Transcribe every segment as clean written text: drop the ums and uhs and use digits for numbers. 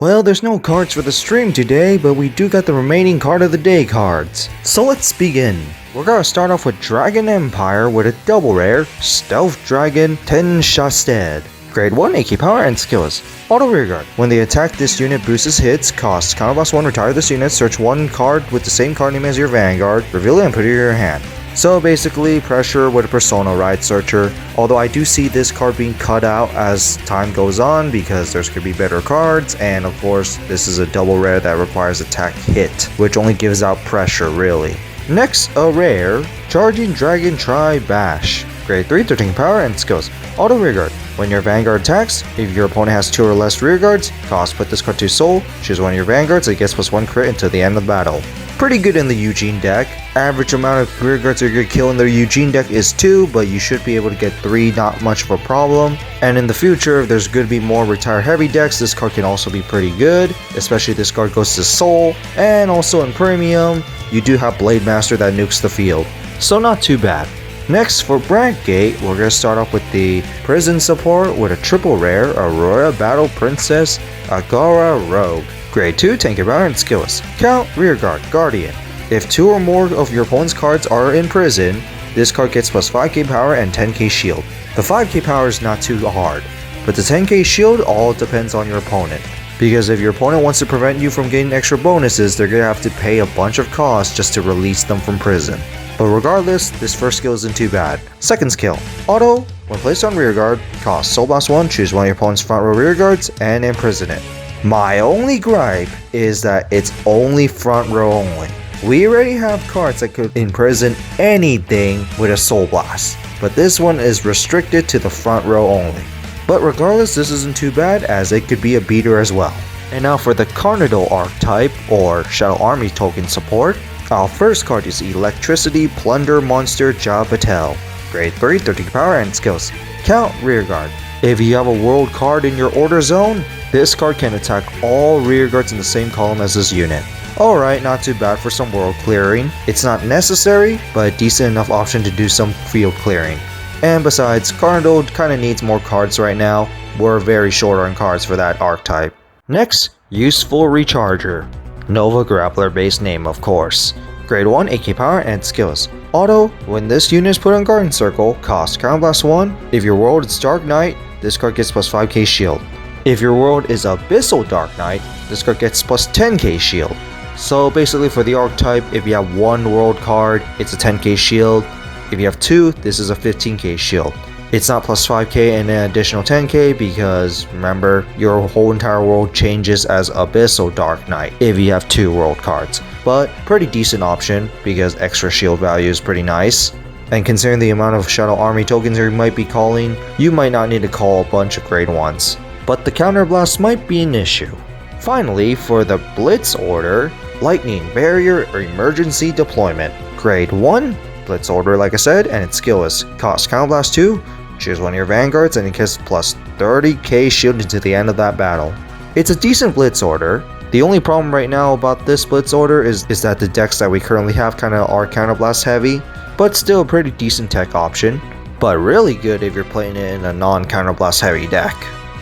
Well, there's no cards for the stream today, but we do got the remaining card of the day cards. So let's begin. We're gonna start off with Dragon Empire with a double rare, Stealth Dragon Tenshasted. Grade 1 AK power and skills. Auto rearguard. When they attack, this unit boosts its hits, costs counterblast 1, retire this unit, search one card with the same card name as your Vanguard, reveal it and put it in your hand. So basically, pressure with a Persona Ride Searcher, although I do see this card being cut out as time goes on because there's could be better cards, and of course this is a double rare that requires attack hit, which only gives out pressure really. Next, a rare, Charging Dragon Tri-Bash. Grade 3, 13 power and skills. Auto rearguard. When your Vanguard attacks, if your opponent has 2 or less rearguards, put this card to soul, choose one of your Vanguards, it gets +1 crit until the end of the battle. Pretty good in the Eugene deck. Average amount of rearguards you're gonna kill in the Eugene deck is 2, but you should be able to get 3, not much of a problem. And in the future, if there's gonna be more retire heavy decks, this card can also be pretty good, especially if this card goes to soul. And also in premium, you do have Blade Master that nukes the field, so not too bad. Next, for Brandgate, we're going to start off with the Prison Support with a triple rare, Aurora Battle Princess, Agara Rogue. Grade 2, tank your power and skills. Count, Rearguard, Guardian. If 2 or more of your opponent's cards are in prison, this card gets +5k power and 10k shield. The 5k power is not too hard, but the 10k shield all depends on your opponent. Because if your opponent wants to prevent you from getting extra bonuses, they're going to have to pay a bunch of costs just to release them from prison. But regardless, this first skill isn't too bad. Second skill, Auto. When placed on rearguard, cost Soul Blast 1, choose one of your opponent's front row rearguards, and imprison it. My only gripe is that it's only front row only. We already have cards that could imprison anything with a Soul Blast, but this one is restricted to the front row only. But regardless, this isn't too bad as it could be a beater as well. And now for the Carnival archetype, or Shadow Army token support. Our first card is Electricity Plunder Monster Ja Patel. Grade 3, 13 power and skills. Count, Rearguard. If you have a world card in your order zone, this card can attack all rearguards in the same column as this unit. Alright, not too bad for some world clearing. It's not necessary, but a decent enough option to do some field clearing. And besides, Carnival kinda needs more cards right now. We're very short on cards for that archetype. Next, Useful Recharger. Nova Grappler based name, of course. Grade 1 AK power and skills. Auto. When this unit is put on Garden Circle, cost Counterblast 1. If your world is Dark Knight, this card gets +5k shield. If your world is Abyssal Dark Knight, this card gets +10k shield. So basically for the archetype, if you have one world card, it's a 10k shield. If you have 2, this is a 15k shield. It's not +5k and an additional 10k because remember, your whole entire world changes as Abyssal Dark Knight if you have 2 world cards. But pretty decent option because extra shield value is pretty nice. And considering the amount of Shadow Army tokens you might be calling, you might not need to call a bunch of grade 1s. But the counterblast might be an issue. Finally, for the Blitz order, Lightning Barrier Emergency Deployment. Grade 1, Blitz order like I said, and its skill is cost Counterblast 2. Choose one of your Vanguards and it gets +30k shield into the end of that battle. It's a decent Blitz order. The only problem right now about this Blitz order is that the decks that we currently have kinda are Counterblast heavy, but still a pretty decent tech option. But really good if you're playing it in a non-Counterblast heavy deck.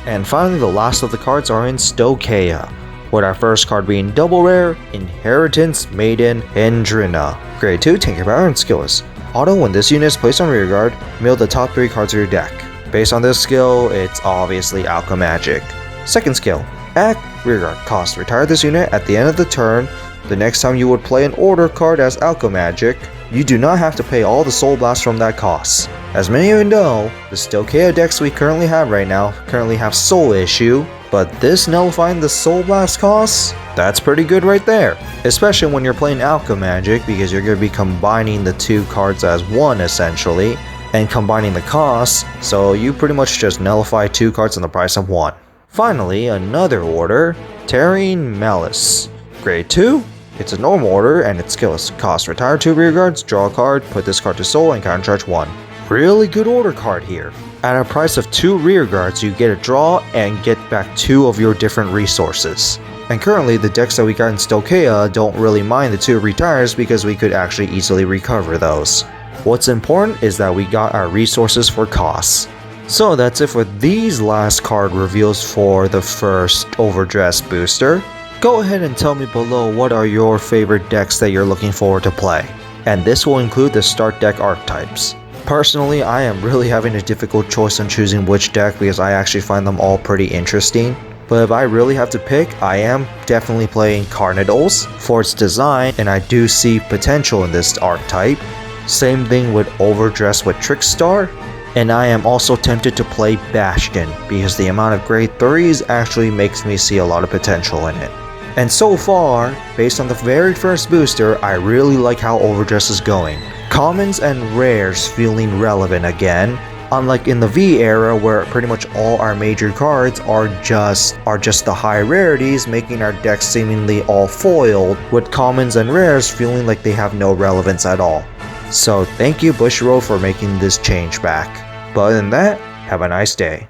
And finally, the last of the cards are in Stokeia, with our first card being double rare, Inheritance Maiden Hendrina. Grade 2, tank your power and skills. Auto. When this unit is placed on rearguard, mill the top 3 cards of your deck. Based on this skill, it's obviously Alchemagic. Second skill, Act Rearguard. Cost, retire this unit at the end of the turn. The next time you would play an order card as Alchemagic, you do not have to pay all the Soul Blasts from that cost. As many of you know, the Stokeia decks we currently have right now currently have Soul Issue, but this nullifying the Soul Blast costs, that's pretty good right there. Especially when you're playing Alchemagic because you're going to be combining the 2 cards as one essentially, and combining the costs, so you pretty much just nullify 2 cards on the price of 1. Finally, another order, Tearing Malice. Grade 2, it's a normal order and its skill is cost retire 2 rearguards, draw a card, put this card to soul and countercharge 1. Really good order card here. At a price of 2 rearguards, you get a draw and get back 2 of your different resources. And currently, the decks that we got in Stokeia don't really mind the 2 retires because we could actually easily recover those. What's important is that we got our resources for costs. So that's it for these last card reveals for the first Overdressed booster. Go ahead and tell me below what are your favorite decks that you're looking forward to play. And this will include the start deck archetypes. Personally, I am really having a difficult choice on choosing which deck because I actually find them all pretty interesting. But if I really have to pick, I am definitely playing Carnivals for its design, and I do see potential in this archetype. Same thing with Overdressed with Trickstar. And I am also tempted to play Bastion because the amount of grade 3s actually makes me see a lot of potential in it. And so far, based on the very first booster, I really like how Overdressed is going. Commons and rares feeling relevant again, unlike in the V era where pretty much all our major cards are just the high rarities, making our decks seemingly all foiled, with commons and rares feeling like they have no relevance at all. So thank you Bushiroad for making this change back. But other than that, have a nice day.